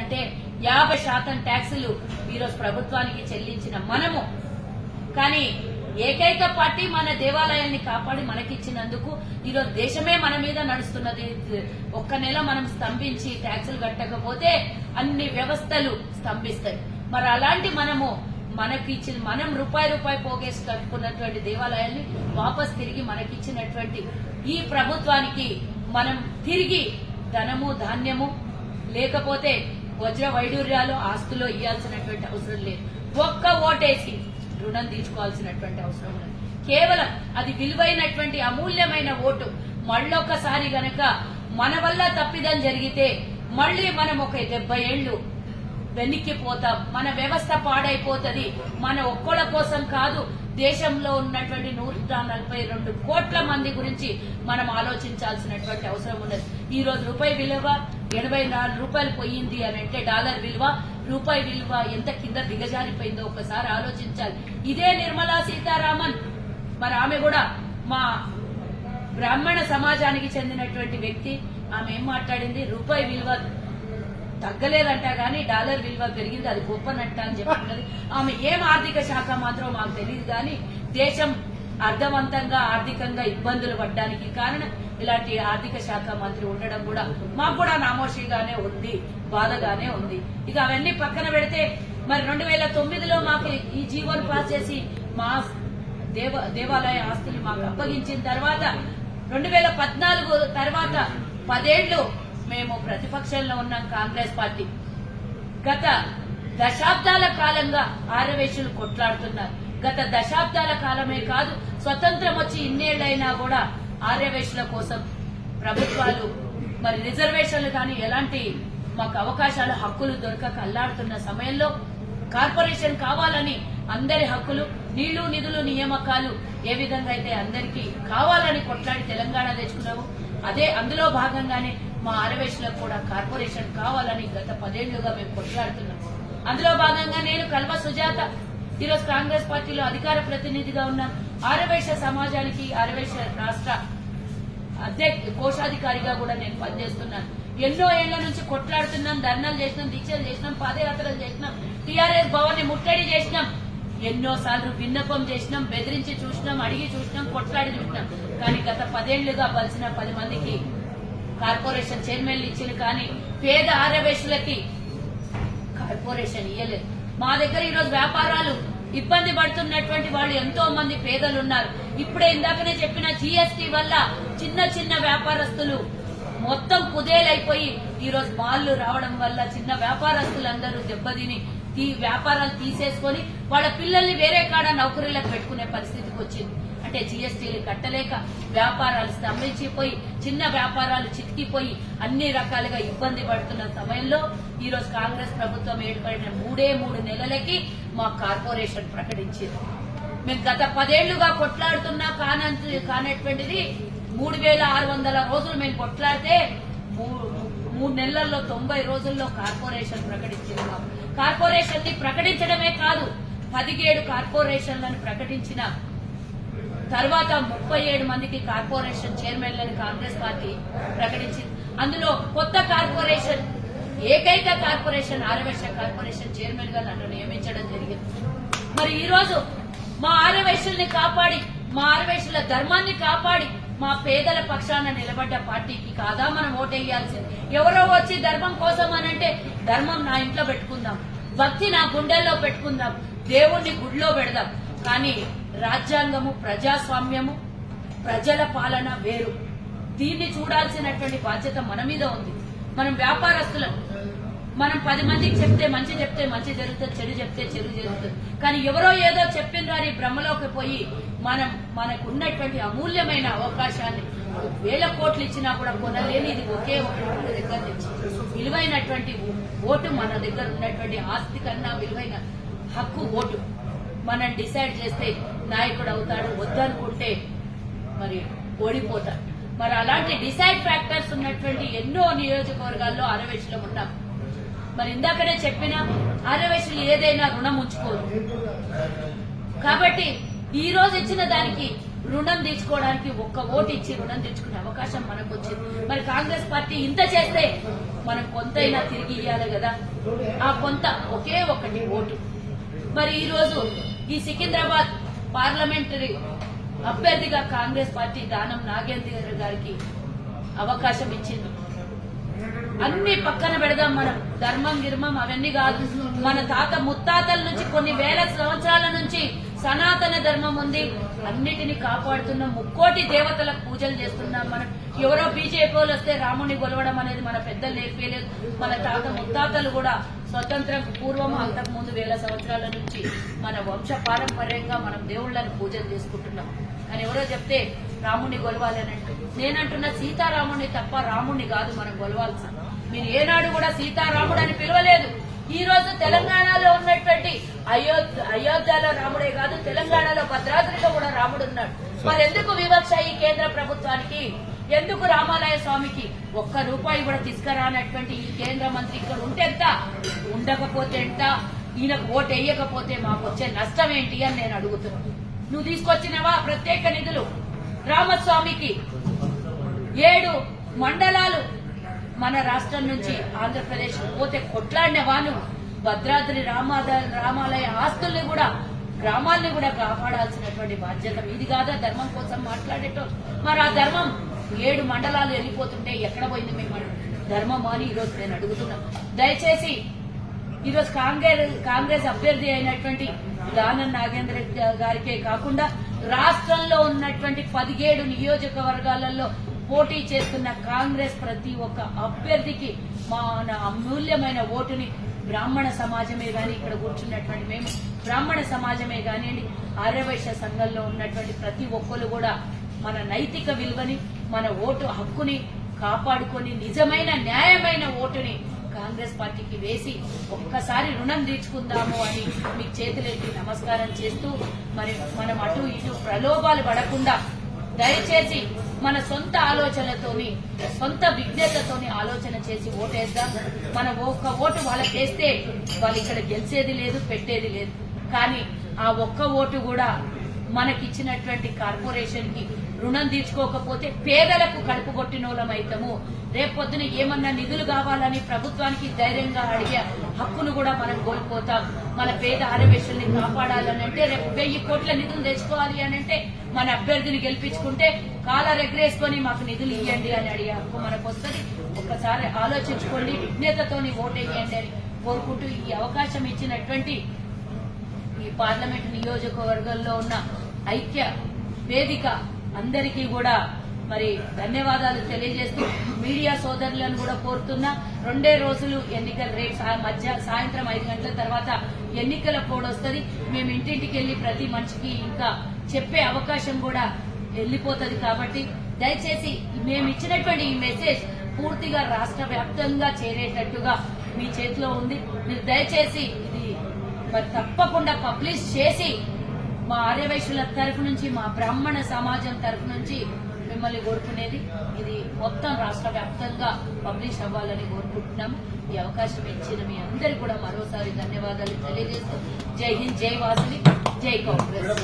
అంటే 50% ట్యాక్సులు ఈరోజు ప్రభుత్వానికి చెల్లించిన మనము. కానీ ఏకైక పార్టీ మన దేవాలయాల్ని కాపాడి మనకిచ్చినందుకు ఈరోజు దేశమే మన మీద నడుస్తున్నది. ఒక్క నెల మనం స్తంభించి ట్యాక్సులు కట్టకపోతే అన్ని వ్యవస్థలు స్తంభిస్తాయి. మరి అలాంటి మనకిచ్చిన మనం రూపాయి పోగేసి కట్టుకున్నటువంటి దేవాలయాల్ని వాపస్ తిరిగి మనకిచ్చినటువంటి ఈ ప్రభుత్వానికి మనం తిరిగి ధనము ధాన్యము లేకపోతే వజ్ర వైడూర్యాలు ఆస్తులో ఇవ్వాల్సినటువంటి అవసరం లేదు. ఒక్క ఓటేసి రుణం తీర్చుకోవాల్సినటువంటి అవసరం లేదు. కేవలం అది విలువైనటువంటి అమూల్యమైన ఓటు. మళ్ళొక్కసారి గనక మన వల్ల తప్పిదం జరిగితే మళ్లీ మనం ఒక 70 ఏళ్లు వెనక్కిపోతాం. మన వ్యవస్థ పాడైపోతుంది. మన ఒక్కళ్ళ కోసం కాదు, దేశంలో ఉన్నటువంటి 142 కోట్ల మంది గురించి మనం ఆలోచించాల్సినటువంటి అవసరం ఉన్నది. ఈ రోజు రూపాయి విలువ 84 రూపాయలు పోయింది అని అంటే డాలర్ విలువ, రూపాయి విలువ ఎంత కింద దిగజారిపోయిందో ఒకసారి ఆలోచించాలి. ఇదే నిర్మలా సీతారామన్, మరి ఆమె కూడా మా బ్రాహ్మణ సమాజానికి చెందినటువంటి వ్యక్తి. ఆమె ఏం మాట్లాడింది? రూపాయి విలువ తగ్గలేదంట గానీ డాలర్ విలువ పెరిగింది, అది గొప్పనంట అని చెప్తున్నది. ఆమె ఏం ఆర్థిక శాఖ మాత్రం మాకు తెలియదు. కానీ దేశం అర్థవంతంగా ఆర్థికంగా ఇబ్బందులు పడ్డానికి కారణం ఇలాంటి ఆర్థిక శాఖ మంత్రి ఉండడం కూడా మాకు కూడా నామోషిగానే ఉంది, బాధగానే ఉంది. ఇక అవన్నీ పక్కన పెడితే మరి 2009లో మాకు ఈ జీవోను పాస్ చేసి మా దేవాలయ ఆస్తులు మాకు అప్పగించిన తర్వాత 2014 తర్వాత 10 ఏళ్లు మేము ప్రతిపక్షంలో ఉన్నాం. కాంగ్రెస్ పార్టీ గత దశాబ్దాల కాలంగా ఆర్యవైశ్యులు కొట్లాడుతున్నారు. గత దశాబ్దాల కాలమే కాదు, స్వతంత్రం వచ్చి ఇన్నేళ్లైనా కూడా ఆర్యవైశ్యుల కోసం ప్రభుత్వాలు మరి రిజర్వేషన్లు కానీ ఎలాంటి మాకు అవకాశాలు హక్కులు దొరకక అల్లాడుతున్న సమయంలో కార్పొరేషన్ కావాలని అందరి హక్కులు, నీళ్లు నిధులు నియామకాలు ఏ విధంగా అయితే అందరికీ కావాలని కొట్లాడి తెలంగాణ తెచ్చుకున్నాము, అదే అందులో భాగంగానే మా ఆర్యవైశ్యులకు కూడా కార్పొరేషన్ కావాలని గత 10 ఏళ్లుగా మేము కొట్లాడుతున్నాం. అందులో భాగంగా నేను కల్వ సుజాత ఈరోజు కాంగ్రెస్ పార్టీలో అధికార ప్రతినిధిగా ఉన్నాం. ఆర్యవైశ్య సమాజానికి ఆర్యవైశ్య రాష్ట్ర కోశాధికారిగా కూడా నేను పనిచేస్తున్నాను. ఎన్నో ఏళ్ల నుంచి కొట్లాడుతున్నాం, ధర్నాలు చేసినాం, దీక్షలు చేసినాం, పాదయాత్రలు చేసినాం, టీఆర్ఎస్ భవన్ ని ముట్టడి చేసినాం, ఎన్నోసార్లు విన్నపం చేసినాం, బెదిరించి చూసినాం, అడిగి చూసినాం, కొట్లాడి చూసినాం. కానీ గత 10 ఏళ్లుగా పలిసిన 10 మందికి కార్పొరేషన్ చైర్మన్లు ఇచ్చిన కానీ పేద ఆర్యవైశ్యులకి కార్పొరేషన్ ఇయ్యలేదు. మా దగ్గర ఈరోజు వ్యాపారాలు ఇబ్బంది పడుతున్నటువంటి వాళ్ళు ఎంతో మంది పేదలు ఉన్నారు. ఇప్పుడే ఇందాకనే చెప్పిన జీఎస్టీ వల్ల చిన్న చిన్న వ్యాపారస్తులు మొత్తం కుదేలైపోయి ఈరోజు మాళ్లు రావడం వల్ల చిన్న వ్యాపారస్తులందరూ దెబ్బతిని వ్యాపారాలు తీసేసుకుని వాళ్ళ పిల్లల్ని వేరే కాడ నౌకరీలకు పెట్టుకునే పరిస్థితికి వచ్చింది. అంటే జీఎస్టీలు కట్టలేక వ్యాపారాలు స్తంభించిపోయి చిన్న వ్యాపారాలు చిక్కిపోయి అన్ని రకాలుగా ఇబ్బంది పడుతున్న సమయంలో ఈరోజు కాంగ్రెస్ ప్రభుత్వం ఏర్పడిన 3 నెలలకి మా కార్పొరేషన్ ప్రకటించింది. మేము గత 10 ఏళ్లుగా కొట్లాడుతున్నా కానటువంటిది 3600 రోజులు మేము కొట్లాడితే 3 నెలల్లో 90 రోజుల్లో కార్పొరేషన్ ప్రకటించింది. కార్పొరేషన్ ని ప్రకటించడమే కాదు, 17 కార్పొరేషన్లను ప్రకటించిన తర్వాత 37 మందికి కార్పొరేషన్ చైర్మన్లను కాంగ్రెస్ పార్టీ ప్రకటించింది. అందులో కొత్త కార్పొరేషన్, ఏకైక కార్పొరేషన్ ఆర్యవైశ్య కార్పొరేషన్ చైర్మన్ గా నన్ను నియమించడం జరిగింది. మరి ఈ రోజు మా ఆర్యవైశ్యుల్ని కాపాడి, మా ఆర్యవైశ్యుల ధర్మాన్ని కాపాడి, మా పేదల పక్షాన నిలబడ్డ పార్టీకి కాదా మనం ఓటేయాల్సింది? ఎవరో వచ్చి ధర్మం కోసం అనంటే ధర్మం నా ఇంట్లో పెట్టుకుందాం, భక్తి నా గుండెల్లో పెట్టుకుందాం, దేవుణ్ణి గుడిలో పెడదాం. కానీ రాజ్యాంగము, ప్రజాస్వామ్యము, ప్రజల పాలన వేరు. దీన్ని చూడాల్సినటువంటి బాధ్యత మన మీద ఉంది. మనం వ్యాపారస్తులం, మనం 10 మందికి చెప్తే మంచి జరుగుతుంది, చెడు చెప్తే చెడు జరుగుతుంది. కానీ ఎవరో ఏదో చెప్పిండ్రని భ్రమలోకి పోయి మనకు ఉన్నటువంటి అమూల్యమైన అవకాశాన్ని 1000 కోట్లు ఇచ్చినా కూడా కొనలేని ఇది ఒకే ఓటు మన దగ్గర నుంచి విలువైనటువంటి ఓటు, మన దగ్గర ఉన్నటువంటి ఆస్తి కన్నా విలువైన హక్కు ఓటు. మనం డిసైడ్ చేస్తే నాయకుడు అవుతాడు, వద్దనుకుంటే మరి ఓడిపోతాడు. మరి అలాంటి డిసైడ్ ఫ్యాక్టర్స్ ఉన్నటువంటి ఎన్నో నియోజకవర్గాల్లో ఆర్యవైశ్యులం ఉన్నాం. మరి ఇందాకనే చెప్పిన ఆర్యవైశ్యులు ఏదైనా రుణం ఉంచుకోరు. కాబట్టి ఈ రోజు ఇచ్చిన దానికి రుణం తీర్చుకోవడానికి ఒక్క ఓటు ఇచ్చి రుణం తీర్చుకునే అవకాశం మనకు వచ్చింది. మరి కాంగ్రెస్ పార్టీ ఇంత చేస్తే మనం కొంతైనా తిరిగి ఇవ్వాలి కదా, ఆ కొంత ఒకే ఒకటి ఓటు. మరి ఈ రోజు ఈ సికింద్రాబాద్ పార్లమెంటరీ అభ్యర్థిగా కాంగ్రెస్ పార్టీ దానం నాగేంద్ర గారికి అవకాశం ఇచ్చింది. అన్ని పక్కన పెడదాం, మనం ధర్మం గిర్మం అవన్నీ కాదు. మన తాత ముత్తాతల నుంచి కొన్ని వేల సంవత్సరాల నుంచి సనాతన ధర్మం ఉంది, అన్నిటిని కాపాడుతున్నాం. ముక్కోటి దేవతలకు పూజలు చేస్తున్నాం. మనం ఎవరో బీజేపీ వాళ్ళు వస్తే రాముడిని కొలవడం అనేది మన పెద్దలు నేర్పలేదు. మన తాత ముత్తాతలు కూడా స్వతంత్రం పూర్వం అంతకు ముందు వేల సంవత్సరాల నుంచి మన వంశ పారంపర్యంగా మనం దేవుళ్ళని పూజలు చేసుకుంటున్నాం. అని ఎవరో చెప్తే రాముడిని కొలవాలనంటే నేనంటున్నా సీతారాముడిని తప్ప రాముడిని కాదు మనం కొలవాల్సిన. మీరు ఏనాడు కూడా సీతారాముడు అని పిలవలేదు. ఈ రోజు తెలంగాణలో ఉన్నటువంటి అయోధ్యలో రాముడే కాదు, తెలంగాణలో భద్రాద్రిలో కూడా రాముడు ఉన్నాడు. మరి ఎందుకు వివక్ష ఈ కేంద్ర ప్రభుత్వానికి? ఎందుకు రామాలయ స్వామికి ఒక్క రూపాయి కూడా తీసుకురానటువంటి ఈ కేంద్ర మంత్రి ఇక్కడ ఉంటే ఎంత, ఉండకపోతే ఎంత, ఈయనకు ఓటు వేయకపోతే మాకు వచ్చే నష్టం ఏంటి అని నేను అడుగుతున్నాను. నువ్వు తీసుకొచ్చినవా ప్రత్యేక నిధులు? రామస్వామికి 7 మండలాలు మన రాష్ట్రం నుంచి ఆంధ్రప్రదేశ్ పోతే కొట్లాడినవా నువ్వు? భద్రాద్రి రామాలయ ఆస్తుల్ని కూడా గ్రామాల్ని కూడా కాపాడాల్సినటువంటి బాధ్యత మీది కాదా ధర్మం కోసం మాట్లాడేటో? మరి ఆ ధర్మం 7 మండలాలు వెళ్ళిపోతుంటే ఎక్కడ పోయింది మేము ధర్మం అని ఈరోజు నేను అడుగుతున్నా. దయచేసి ఈరోజు కాంగ్రెస్ అభ్యర్థి అయినటువంటి దానం నాగేంద్ర గారికే కాకుండా రాష్ట్రంలో ఉన్నటువంటి 17 నియోజకవర్గాలలో పోటీ చేస్తున్న కాంగ్రెస్ ప్రతి ఒక్క అభ్యర్థికి మన అమూల్యమైన ఓటుని బ్రాహ్మణ సమాజమే గాని, ఇక్కడ కూర్చున్నటువంటి మేము బ్రాహ్మణ సమాజమే కానివ్వండి, ఆర్యవైశ్య సంఘంలో ఉన్నటువంటి ప్రతి ఒక్కరు కూడా మన నైతిక విలువని, మన ఓటు హక్కుని కాపాడుకొని నిజమైన న్యాయమైన ఓటుని కాంగ్రెస్ పార్టీకి వేసి ఒక్కసారి రుణం తీర్చుకుందాము అని మీకు చేతులెత్తి నమస్కారం చేస్తూ, మరి మనం అటు ఇటు ప్రలోభాలు పడకుండా దయచేసి మన సొంత ఆలోచనలతోని, సొంత విజ్ఞతతోని ఆలోచన చేసి ఓటేద్దాం. మన ఒక్క ఓటు వాళ్ళకి వేస్తే వాళ్ళు ఇక్కడ గెలిచేది లేదు, పెట్టేది లేదు. కానీ ఆ ఒక్క ఓటు కూడా మనకిచ్చినటువంటి కార్పొరేషన్ కి రుణం తీర్చుకోకపోతే పేదలకు కడుపు కొట్టినోళ్ళమైతాము. రేపొద్దున ఏమన్నా నిధులు కావాలని ప్రభుత్వానికి ధైర్యంగా అడిగే హక్కును కూడా మనం కోల్పోతాం. మన పేద ఆర్యవేశ్యుల్ని కాపాడాలని అంటే రేపు 1000 కోట్ల నిధులు తెచ్చుకోవాలి అని అంటే మన అభ్యర్థిని గెలిపించుకుంటే కాలర్ ఎగరేసుకొని మాకు నిధులు ఇవ్వండి అని అడిగే హక్కు మనకు వస్తుంది. ఒక్కసారి ఆలోచించుకోండి, విజ్ఞతతోని ఓటేయండి అని కోరుకుంటూ ఈ అవకాశం ఇచ్చినటువంటి ఈ పార్లమెంట్ నియోజకవర్గంలో ఉన్న ఐక్య వేదిక అందరికీ కూడా మరి ధన్యవాదాలు తెలియజేస్తూ మీడియా సోదరులను కూడా కోరుతున్నా. 2 రోజులు ఎన్నికల రేపు సాయంత్రం 5 గంటల తర్వాత ఎన్నికల కోడ్ వస్తుంది. మేము ఇంటింటికి వెళ్లి ప్రతి మనిషికి ఇంకా చెప్పే అవకాశం కూడా వెళ్లిపోతుంది. కాబట్టి దయచేసి మేము ఇచ్చినటువంటి ఈ మెసేజ్ పూర్తిగా రాష్ట్ర వ్యాప్తంగా చేరేటట్టుగా మీ చేతిలో ఉంది. మీరు దయచేసి ఇది మరి తప్పకుండా పబ్లిష్ చేసి మా ఆర్యవైశ్యుల తరఫు నుంచి, మా బ్రాహ్మణ సమాజం తరఫు నుంచి మిమ్మల్ని కోరుకునేది ఇది మొత్తం రాష్ట్ర వ్యాప్తంగా పబ్లిష్ అవ్వాలని కోరుకుంటున్నాము. ఈ అవకాశం ఇచ్చిన మీ అందరికీ కూడా మరోసారి ధన్యవాదాలు తెలియజేస్తూ జై హింద్, జై వాసవి, జై కాంగ్రెస్.